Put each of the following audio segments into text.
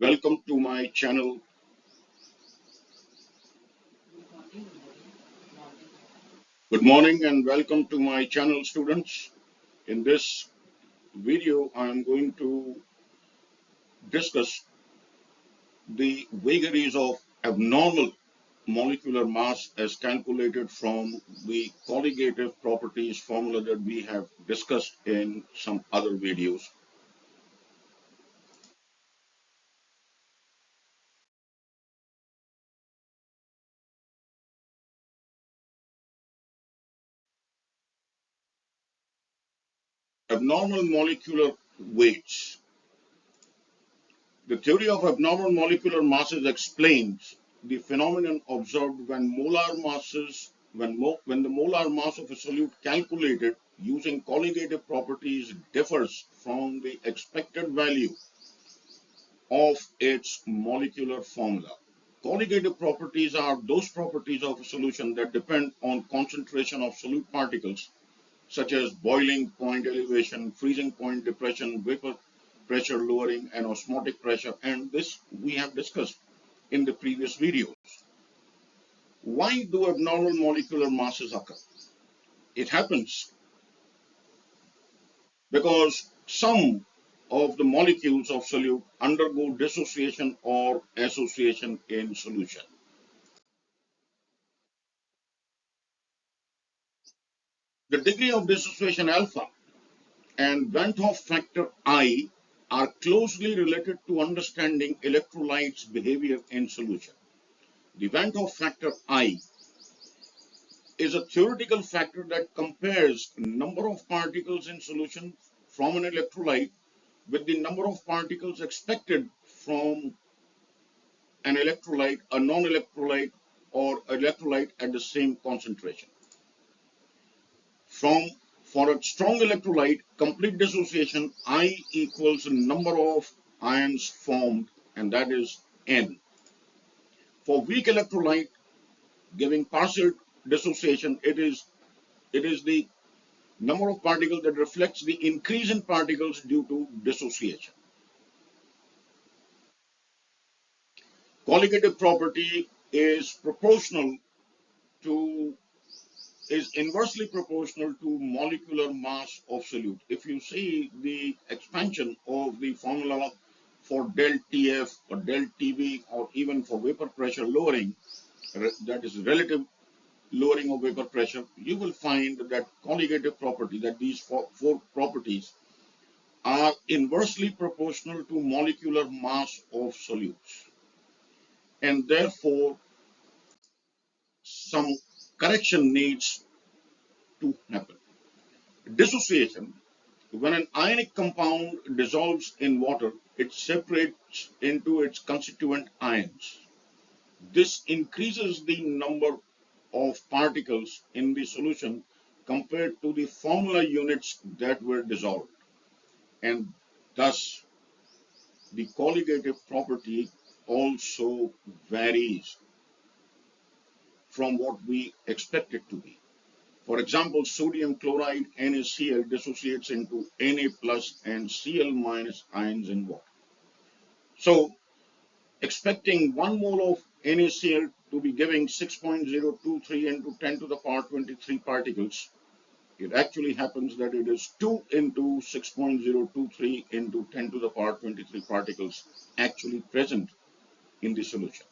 Welcome to my channel. Good morning and welcome to my channel, students. In this video, I am going to discuss the vagaries of abnormal molecular mass as calculated from the colligative properties formula that we have discussed in some other videos. Abnormal molecular weights. The theory of abnormal molecular masses explains the phenomenon observed when when the molar mass of a solute calculated using colligative properties differs from the expected value of its molecular formula. Colligative properties are those properties of a solution that depend on concentration of solute particles such as boiling point elevation, freezing point depression, vapor pressure lowering, and osmotic pressure. And this we have discussed in the previous videos. Why do abnormal molecular masses occur? It happens because some of the molecules of solute undergo dissociation or association in solution. The degree of dissociation alpha and Van 't Hoff factor I are closely related to understanding electrolytes' behavior in solution. The Van 't Hoff factor I is a theoretical factor that compares number of particles in solution from an electrolyte with the number of particles expected from an electrolyte, a non-electrolyte, or electrolyte at the same concentration. For a strong electrolyte, complete dissociation, I equals the number of ions formed, and that is N. For weak electrolyte, giving partial dissociation, it is the number of particles that reflects the increase in particles due to dissociation. Colligative property to is inversely proportional to molecular mass of solute. If you see the expansion of the formula for del TF or del TB or even for vapor pressure lowering, that is relative lowering of vapor pressure, you will find that colligative property, that these four properties are inversely proportional to molecular mass of solutes. And therefore, some correction needs to happen. Dissociation. When an ionic compound dissolves in water, it separates into its constituent ions. This increases the number of particles in the solution compared to the formula units that were dissolved. And thus, the colligative property also varies from what we expect it to be. For example, sodium chloride NaCl dissociates into Na plus and Cl minus ions in water. So, expecting 1 mole of NaCl to be giving 6.023 into 10 to the power 23 particles, it actually happens that it is 2 into 6.023 into 10 to the power 23 particles actually present in the solution.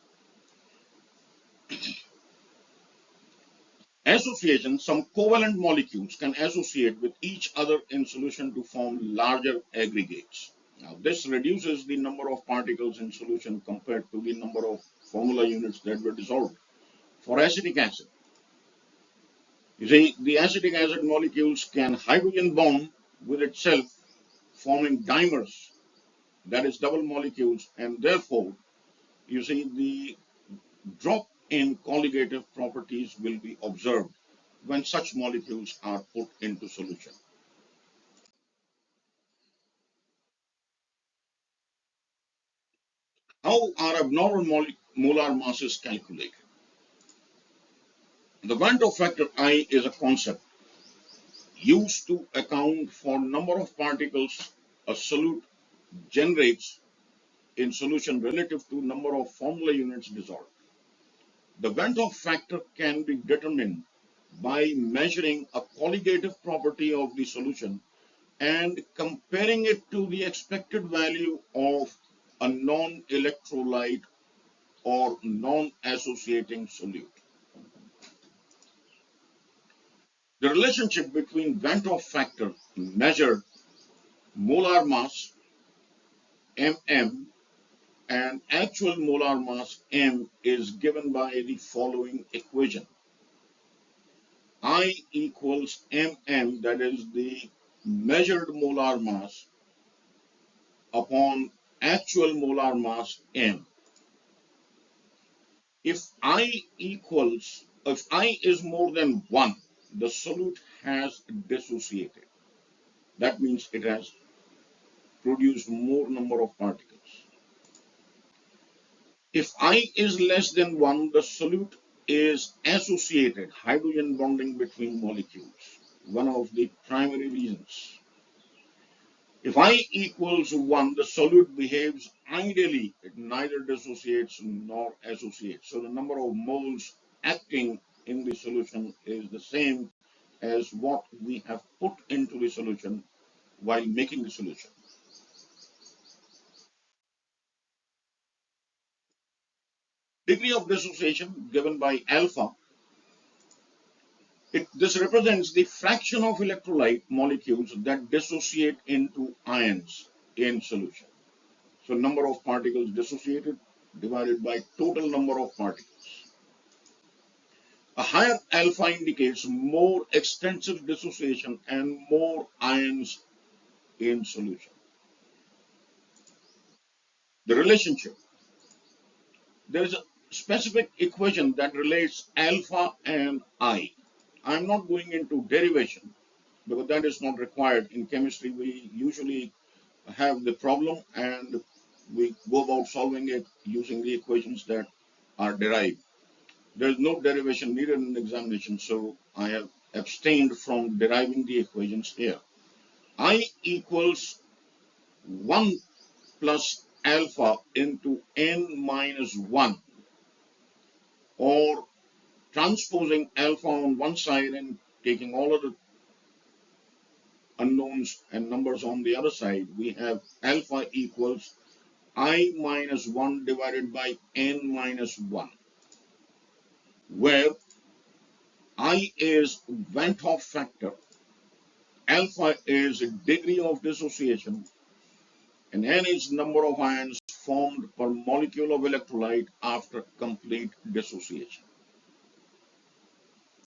Association, some covalent molecules can associate with each other in solution to form larger aggregates. Now, this reduces the number of particles in solution compared to the number of formula units that were dissolved. For acetic acid, you see, the acetic acid molecules can hydrogen bond with itself, forming dimers, that is double molecules, and therefore, you see, the drop in colligative properties will be observed when such molecules are put into solution. How are abnormal molar masses calculated? The Van 't Hoff factor I is a concept used to account for number of particles a solute generates in solution relative to number of formula units dissolved. The Van't Hoff factor can be determined by measuring a colligative property of the solution and comparing it to the expected value of a non-electrolyte or non-associating solute. The relationship between Van't Hoff factor measured molar mass mm and actual molar mass m is given by the following equation. I equals mm, that is the measured molar mass, upon actual molar mass m. If I is more than 1, the solute has dissociated. That means it has produced more number of particles. If I is less than 1, the solute is associated, hydrogen bonding between molecules, one of the primary reasons. If I equals 1, the solute behaves ideally. It neither dissociates nor associates. So the number of moles acting in the solution is the same as what we have put into the solution while making the solution. Degree of dissociation given by alpha. This represents the fraction of electrolyte molecules that dissociate into ions in solution. So number of particles dissociated divided by total number of particles. A higher alpha indicates more extensive dissociation and more ions in solution. The relationship. There is a specific equation that relates alpha and I. I'm not going into derivation because that is not required. In chemistry, we usually have the problem and we go about solving it using the equations that are derived. There is no derivation needed in the examination, so I have abstained from deriving the equations here. I equals 1 plus alpha into n minus 1, or transposing alpha on one side and taking all of the unknowns and numbers on the other side, we have alpha equals I minus 1 divided by n minus 1, where I is Van't Hoff factor, alpha is degree of dissociation, and n is number of ions formed per molecule of electrolyte after complete dissociation.